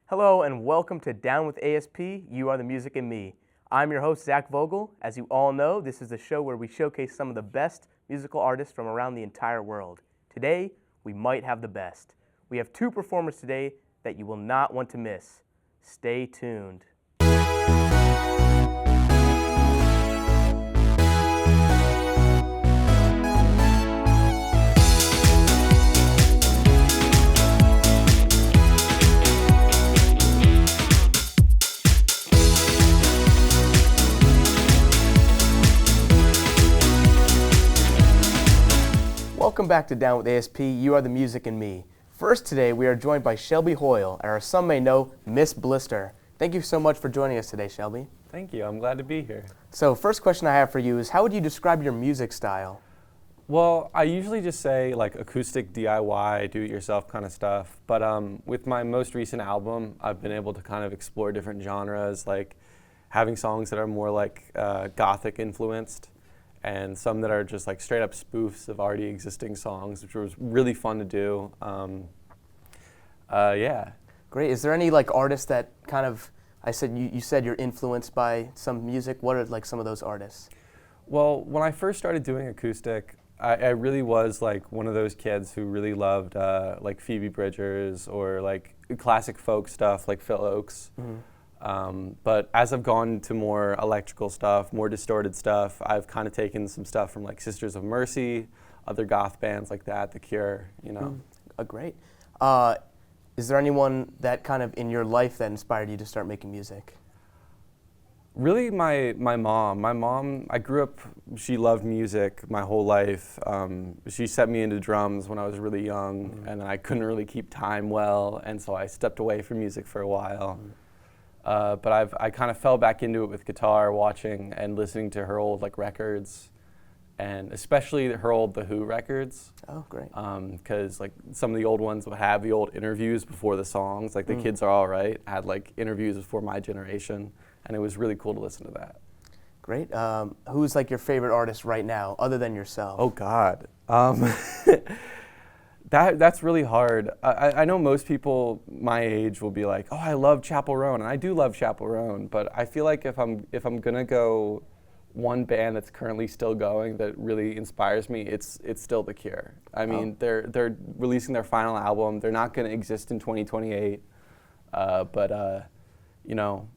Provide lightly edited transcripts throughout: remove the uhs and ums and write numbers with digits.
Hello and welcome to Down with ASP, You Are the Music in Me. I'm your host, Zach Vogel. As you all know, this is a show where we showcase some of the best musical artists from around the entire world. Today, we might have the best. We have two performers today that you will not want to miss. Stay tuned. Welcome back to Down with ASP, You Are the Music in Me. First today, we are joined by Shelby Hoyle, or as some may know, Miss Blister. Thank you so much for joining us today, Shelby. Thank you. I'm glad to be here. So first question I have for you is, how would you describe your music style? Well, I usually just say like acoustic DIY, do-it-yourself kind of stuff. But with my most recent album, I've been able to kind of explore different genres, like having songs that are more like gothic influenced, and some that are just like straight up spoofs of already existing songs, which was really fun to do. Yeah. Great. Is there any like artists that kind of, you said you're influenced by some music. What are like some of those artists? Well, when I first started doing acoustic, I really was like one of those kids who really loved like Phoebe Bridgers or like classic folk stuff like Phil Ochs. Mm-hmm. But as I've gone to more electrical stuff, more distorted stuff, I've kind of taken some stuff from like Sisters of Mercy, other goth bands like that, The Cure, you know. Great. Is there anyone that kind of in your life that inspired you to start making music? Really my mom. My mom, I grew up, she loved music my whole life. She set me into drums when I was really young, and then I couldn't really keep time well, and so I stepped away from music for a while. But I kind of fell back into it with guitar, watching and listening to her old like records, and especially her old The Who records. Oh, great. Because like some of the old ones would have the old interviews before the songs, like The Kids Are All Right had like interviews before my generation, and it was really cool to listen to that. Great. Who's like your favorite artist right now, other than yourself? Oh God. That's really hard. I know most people my age will be like, oh, I love Chappell Roan, and I do love Chappell Roan, but I feel like if I'm gonna go one band that's currently still going that really inspires me, it's still The Cure. I mean, they're releasing their final album. They're not gonna exist in 2028, but you know,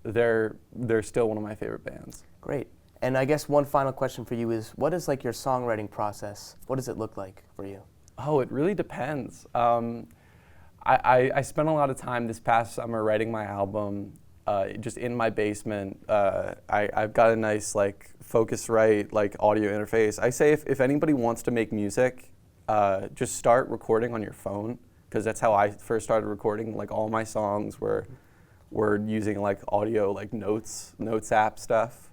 they're still one of my favorite bands. Great. And I guess one final question for you is, what is like your songwriting process? What does it look like for you? Oh, it really depends. I spent a lot of time this past summer writing my album just in my basement. I've got a nice like Focusrite like audio interface. I say if anybody wants to make music, just start recording on your phone, because that's how I first started recording. Like all my songs were using like audio like notes app stuff.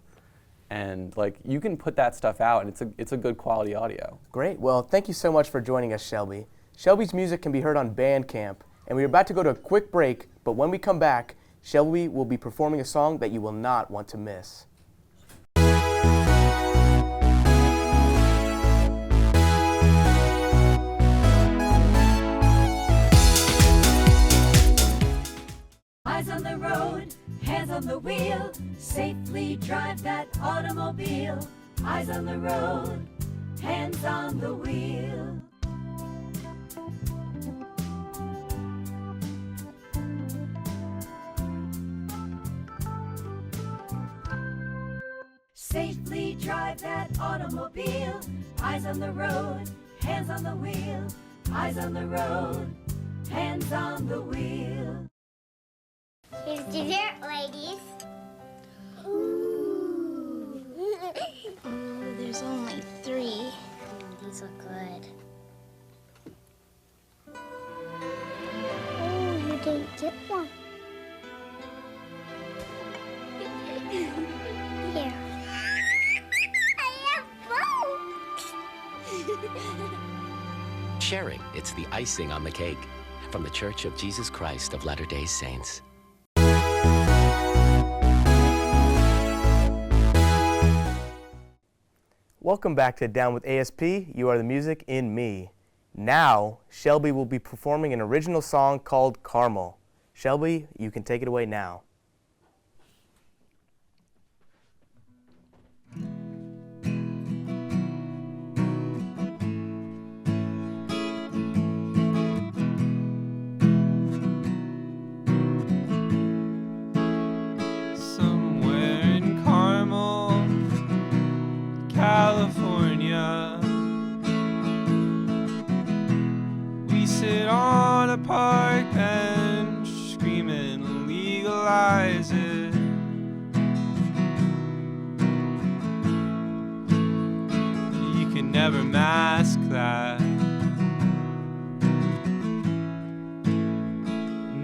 And like you can put that stuff out, and it's a good quality audio. Great. Well, thank you so much for joining us, Shelby. Shelby's music can be heard on Bandcamp, and we're about to go to a quick break, but when we come back, Shelby will be performing a song that you will not want to miss. Eyes on the road, hands on the wheel, safely drive that automobile. Eyes on the road, hands on the wheel. Safely drive that automobile. Eyes on the road, hands on the wheel. Eyes on the road, hands on the wheel. Here's dessert, ladies. Ooh. Ooh, there's only 3. These look good. Oh, you didn't get one. Here. I have both. Sharing, it's the icing on the cake. From the Church of Jesus Christ of Latter-day Saints. Welcome back to Down with ASP, You Are the Music in Me. Now, Shelby will be performing an original song called Carmel. Shelby, you can take it away now. California, we sit on a park bench screaming legalize it. You can never mask that,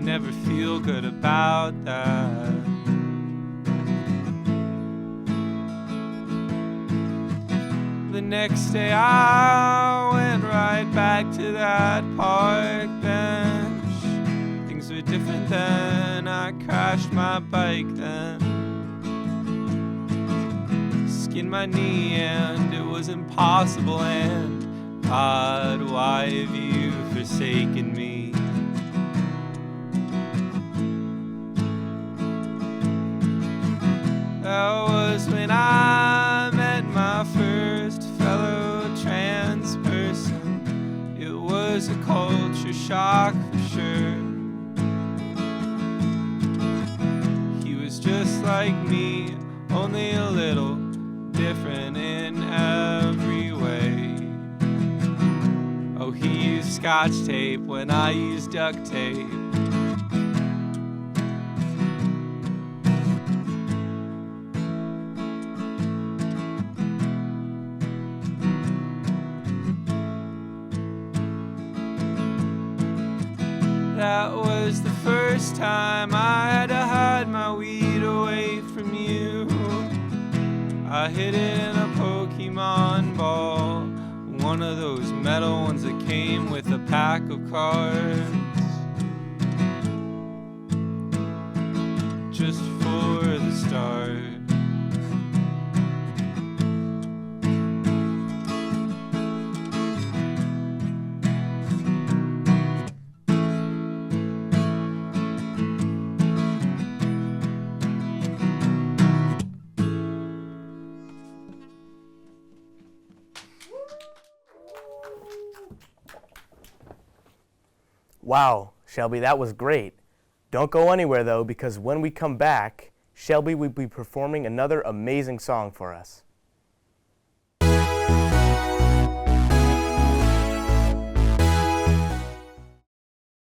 never feel good about that. The next day I went right back to that park bench. Things were different then, I crashed my bike then. Skinned my knee and it was impossible, and God, why have you forsaken me? That was when I met my first fellow trans person. It was a culture shock for sure. He was just like me, only a little different in every way. Oh, he used Scotch tape when I used duct tape. That was the first time I had to hide my weed away from you. I hid it in a Pokemon ball, one of those metal ones that came with a pack of cards, just for the start. Wow, Shelby, that was great. Don't go anywhere though, because when we come back, Shelby will be performing another amazing song for us.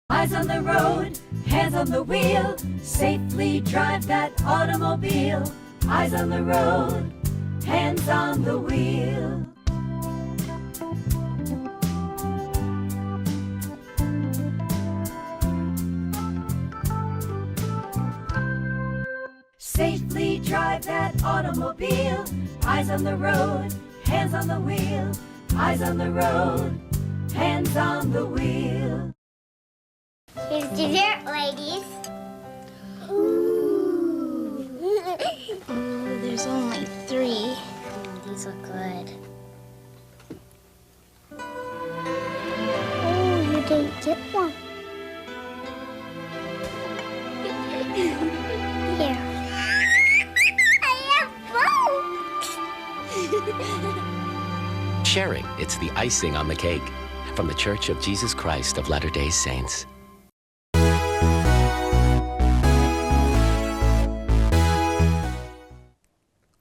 Eyes on the road, hands on the wheel, safely drive that automobile. Eyes on the road, hands on the wheel. Safely drive that automobile. Eyes on the road, hands on the wheel. Eyes on the road, hands on the wheel. Here's dessert, ladies. Ooh. Ooh, there's only 3. These look good. Oh, you didn't get one. Here. I have both. Sharing, it's the icing on the cake. From the Church of Jesus Christ of Latter-day Saints.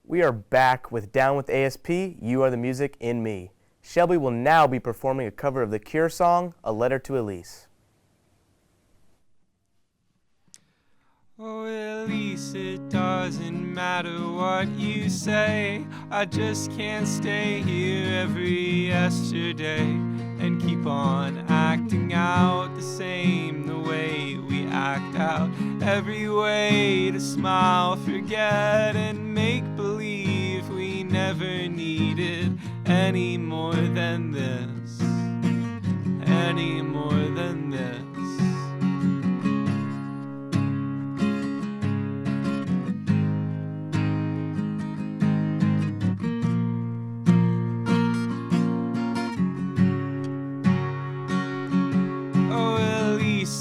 We are back with Down with ASP, You Are the Music in Me. Shelby will now be performing a cover of the Cure song, A Letter to Elise. Oh, Elise, it doesn't matter what you say. I just can't stay here every yesterday and keep on acting out the same, the way we act out. Every way to smile, forget, and make believe we never needed any more than this, any more than this.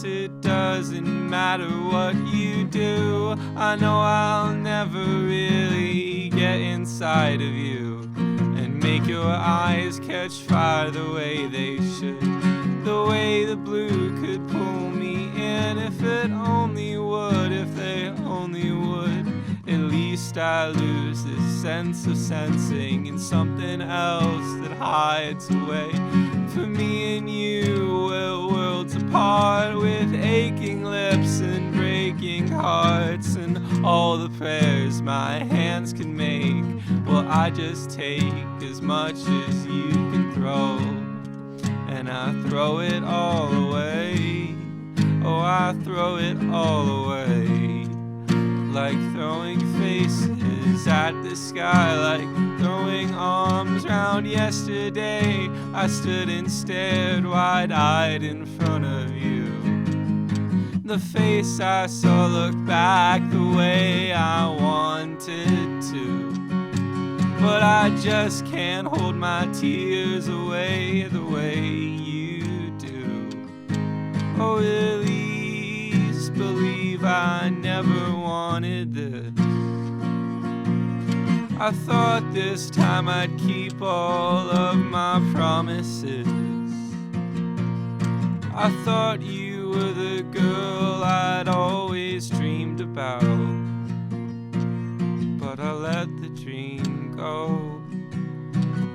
It doesn't doesn't matter what you do. I know I'll never really get inside of you and make your eyes catch fire the way they should. The way the blue could pull me in, if it only would, if they only would. At least I lose this sense of sensing in something else that hides away. For me and you, we're worlds apart, with aching lips and breaking hearts, and all the prayers my hands can make. Well, I just take as much as you can throw, and I throw it all away. Oh, I throw it all away. Like throwing faces at the sky, like throwing arms round yesterday. I stood and stared wide-eyed in front of you. The face I saw looked back the way I wanted to, but I just can't hold my tears away the way you do. Oh, Elise, believe I never wanted this. I thought this time I'd keep all of my promises. I thought you were the girl I'd always dreamed about, but I let the dream go,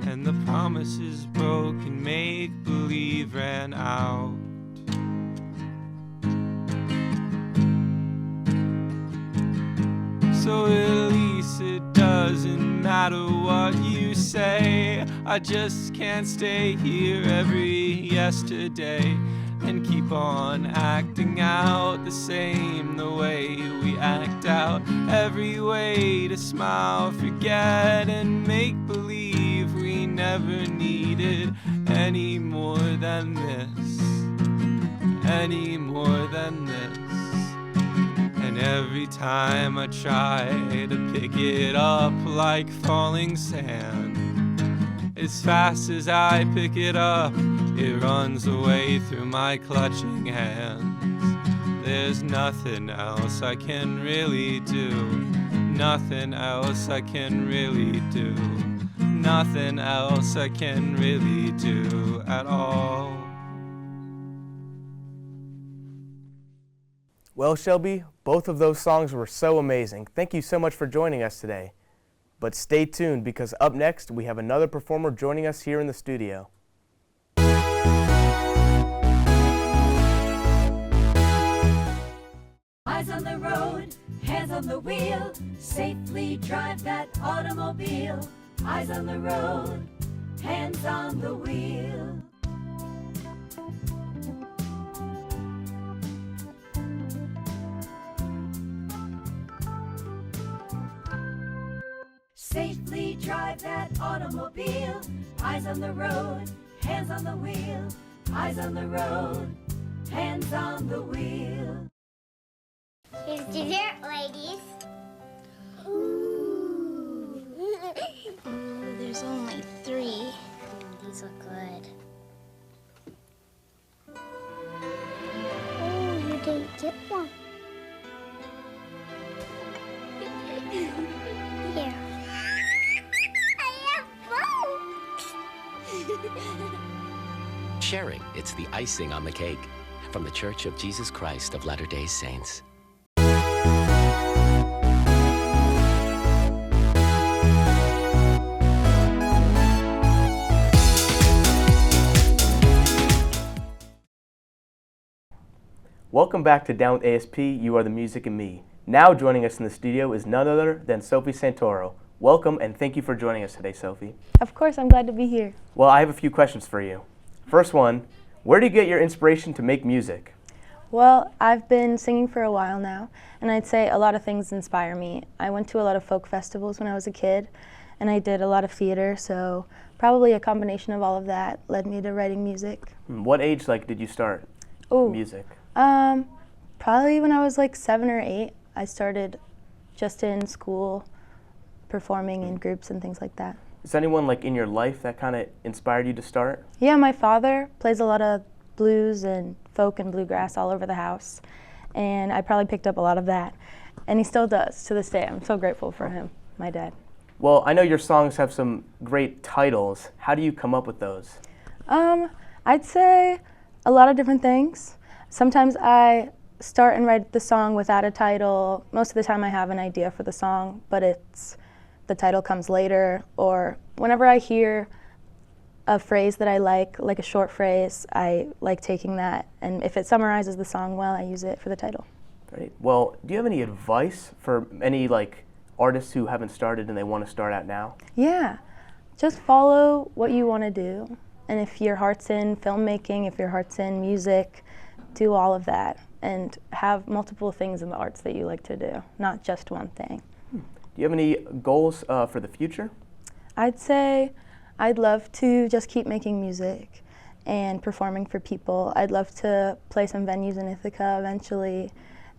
and the promises broke and make-believe ran out. So at least it doesn't matter what you say. I just can't stay here every yesterday and keep on acting out the same, the way we act out every way to smile, forget, and make believe we never needed any more than this, any more than this. And every time I try to pick it up like falling sand, as fast as I pick it up, it runs away through my clutching hands. There's nothing else I can really do, nothing else I can really do, nothing else I can really do at all. Well, Shelby, both of those songs were so amazing. Thank you so much for joining us today. But stay tuned, because up next we have another performer joining us here in the studio. Eyes on the road, hands on the wheel, safely drive that automobile. Eyes on the road, hands on the wheel. Safely drive that automobile. Eyes on the road, hands on the wheel. Eyes on the road, hands on the wheel. Here's dessert, ladies. Ooh. Ooh, there's only 3. These look good. Oh, you didn't get one. Here. I have both. Sharing, it's the icing on the cake. From the Church of Jesus Christ of Latter-day Saints. Welcome back to Down with ASP, You Are the Music and Me. Now joining us in the studio is none other than Sophie Santoro. Welcome, and thank you for joining us today, Sophie. Of course, I'm glad to be here. Well, I have a few questions for you. First one, where do you get your inspiration to make music? Well, I've been singing for a while now, and I'd say a lot of things inspire me. I went to a lot of folk festivals when I was a kid, and I did a lot of theater, so probably a combination of all of that led me to writing music. What age did you start music? Probably when I was 7 or 8. I started just in school performing in groups and things like that. Is anyone in your life that kind of inspired you to start? Yeah, my father plays a lot of blues and folk and bluegrass all over the house. and I probably picked up a lot of that. And he still does to this day. I'm so grateful for him, my dad. Well, I know your songs have some great titles. How do you come up with those? I'd say a lot of different things. Sometimes I start and write the song without a title. Most of the time I have an idea for the song, but the title comes later. Or whenever I hear a phrase that I like a short phrase, I like taking that. And if it summarizes the song well, I use it for the title. Great. Well, do you have any advice for any artists who haven't started and they want to start out now? Yeah, just follow what you want to do. And if your heart's in filmmaking, if your heart's in music, do all of that. And have multiple things in the arts that you like to do, not just one thing. Do you have any goals for the future? I'd say I'd love to just keep making music and performing for people. I'd love to play some venues in Ithaca eventually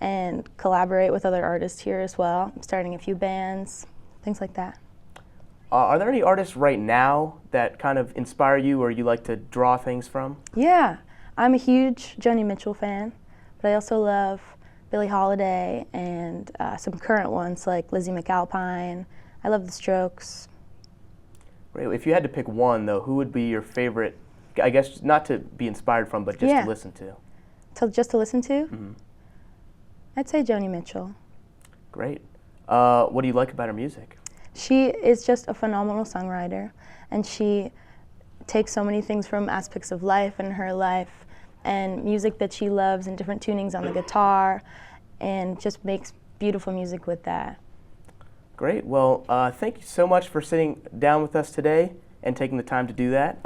and collaborate with other artists here as well. I'm starting a few bands, things like that. Are there any artists right now that kind of inspire you or you like to draw things from? Yeah, I'm a huge Joni Mitchell fan, but I also love Billie Holiday and some current ones like Lizzie McAlpine. I love The Strokes. Great. If you had to pick one, though, who would be your favorite, I guess not to be inspired from, but just to listen to? Just to listen to? Mm-hmm. I'd say Joni Mitchell. Great. What do you like about her music? She is just a phenomenal songwriter, and she takes so many things from aspects of life and her life and music that she loves and different tunings on the guitar and just makes beautiful music with that. Great. Well, thank you so much for sitting down with us today and taking the time to do that.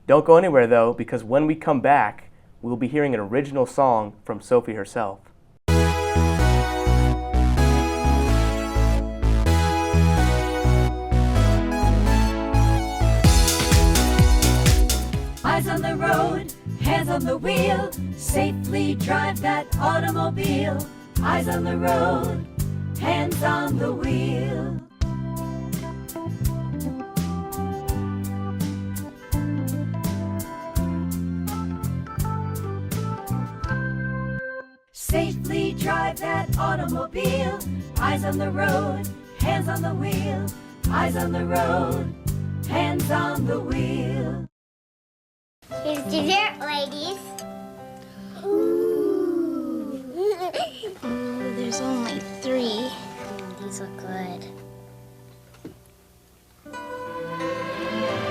Don't go anywhere, though, because when we come back, we'll be hearing an original song from Sophie herself. Eyes on the road, hands on the wheel, safely drive that automobile. Eyes on the road, hands on the wheel. Safely drive that automobile. Eyes on the road, hands on the wheel. Eyes on the road, hands on the wheel. Here's dessert, ladies. Ooh. Ooh, there's only 3. Ooh, these look good.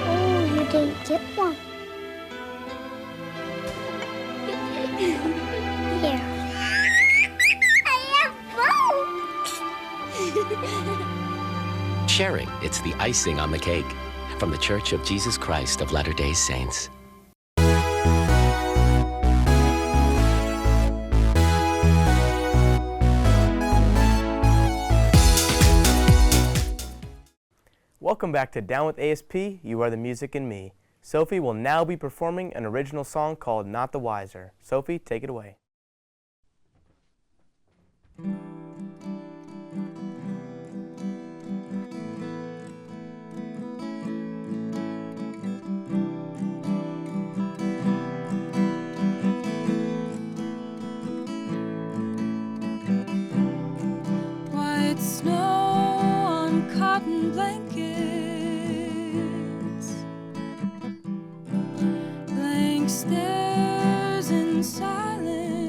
Oh, you didn't get one. Here. I have both. Sharing, it's the icing on the cake. From the Church of Jesus Christ of Latter-day Saints. Welcome back to Down with ASP, You Are the Music in Me. Sophie will now be performing an original song called Not the Wiser. Sophie, take it away. White snow on cotton blankets, blank stares in silence.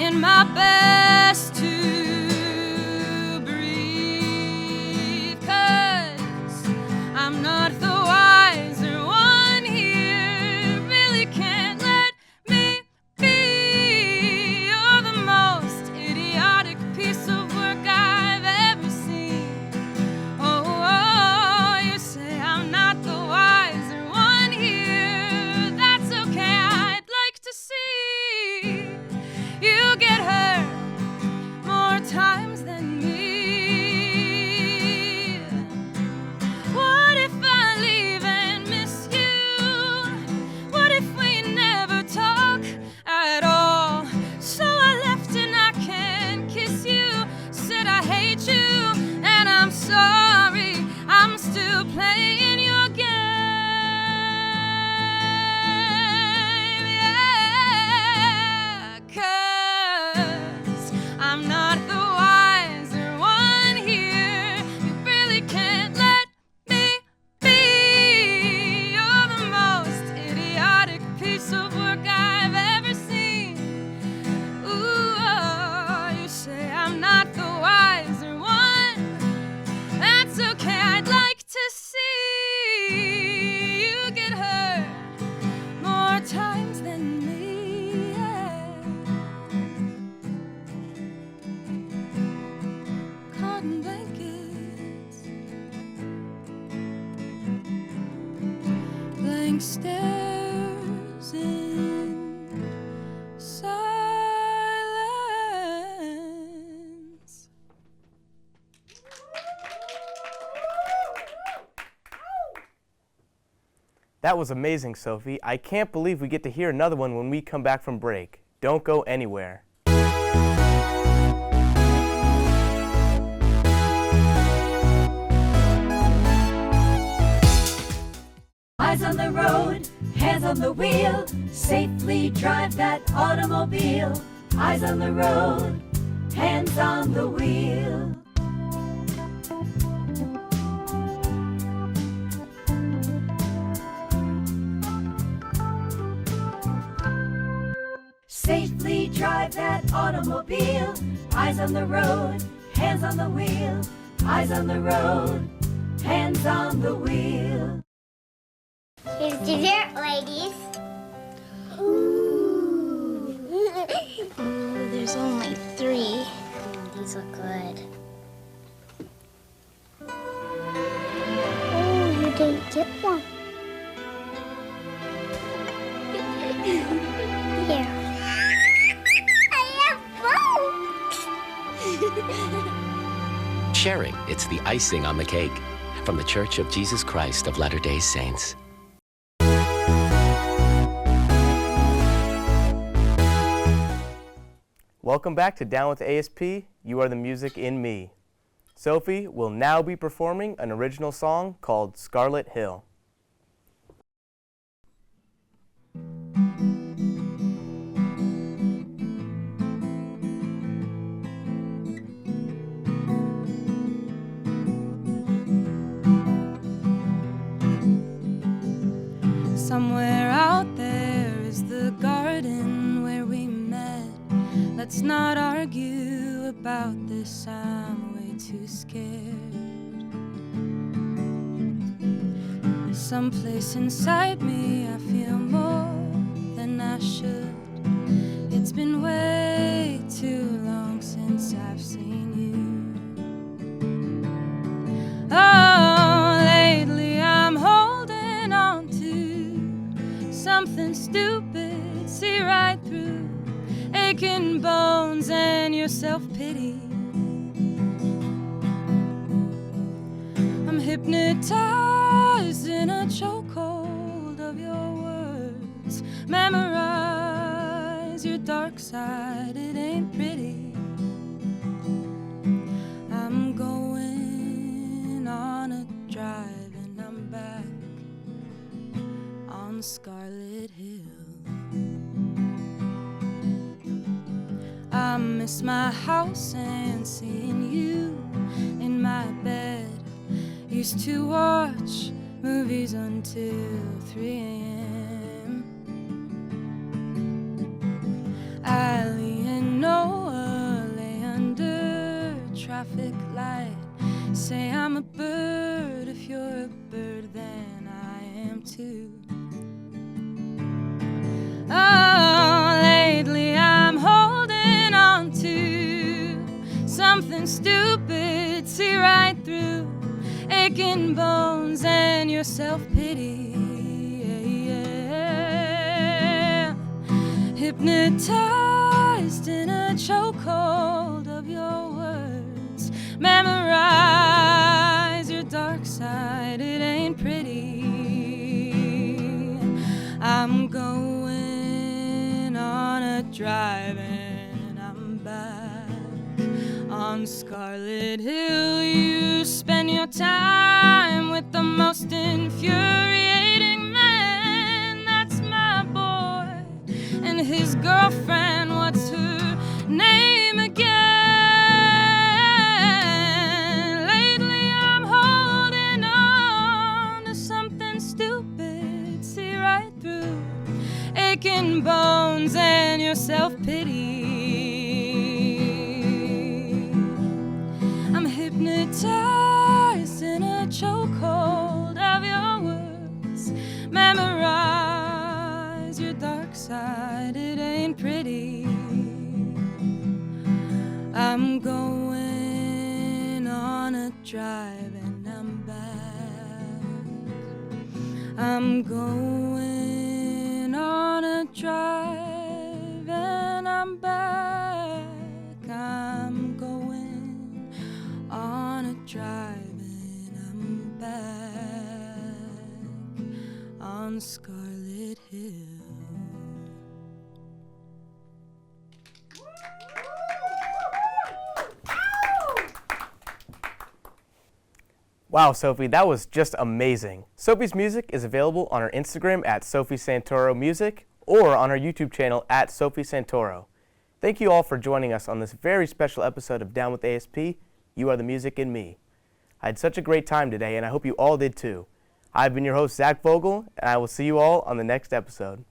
trying my best to breathe, 'cause I'm not the wiser one here. Really can't let me be. You're the most idiotic piece of work I've ever seen. Oh, you say I'm not the wiser one here. That's okay, I'd like to see you get hurt more times than me. What if I leave and miss you? What if we never talk at all? So I left and I can't kiss you. Said I hate you and I'm sorry. I'm still playing your game. Yeah, 'cause I'm not the wiser one here. You really can't let me be. You're the most idiotic piece of work I've ever seen. Ooh, oh, you say I'm not the wiser one. That's okay, I'd like to see you get hurt more times than me. Yeah. Cotton blankets, blank stares in silence. That was amazing, Sophie. I can't believe we get to hear another one when we come back from break. Don't go anywhere. Eyes on the road, hands on the wheel, safely drive that automobile. Eyes on the road, hands on the wheel. Safely drive that automobile. Eyes on the road, hands on the wheel. Eyes on the road, hands on the wheel. Here's dessert, ladies. Ooh. Ooh, there's only 3. These look good. Oh, you didn't get one. Here. I have both. Sharing, it's the icing on the cake. From the Church of Jesus Christ of Latter-day Saints. Welcome back to Down with ASP. You are the music in me. Sophie will now be performing an original song called Scarlet Hill. Somewhere out there is the garden where we met. Let's not argue about this, I'm way too scared. Someplace inside me I feel more than I should. It's been way too long since I've seen you. Oh, lately I'm holding on to something stupid, see right through aching bones and your self-pity. I'm hypnotized in a chokehold of your words. Memorize your dark side, it ain't pretty. I'm going on a drive and I'm back on Scarlet Hill. I miss my house and seeing you in my bed. Used to watch movies until 3 a.m. Allie and no flight. Say I'm a bird, if you're a bird, then I am too. Oh, lately I'm holding on to something stupid, see right through aching bones and your self-pity. Hypnotized in a chokehold of your words. Memorize your dark side, it ain't pretty. I'm going on a drive and I'm back on Scarlet Hill. You spend your time with the most infuriating man. That's my boy and his girlfriend. What's her name again? Lately I'm holding on to something stupid, see right through aching bones and your self-pity. I'm hypnotized in a chokehold of your words. Memorize your dark side, it ain't pretty. I'm going on a drive and I'm back. I'm going on a drive and I'm back. I'm going on a drive and I'm back on Scarlet Hill. Wow, Sophie, that was just amazing. Sophie's music is available on her Instagram at Sophie Santoro Music or on her YouTube channel at Sophie Santoro. Thank you all for joining us on this very special episode of Down with ASP, You Are the Music in Me. I had such a great time today, and I hope you all did too. I've been your host, Zach Vogel, and I will see you all on the next episode.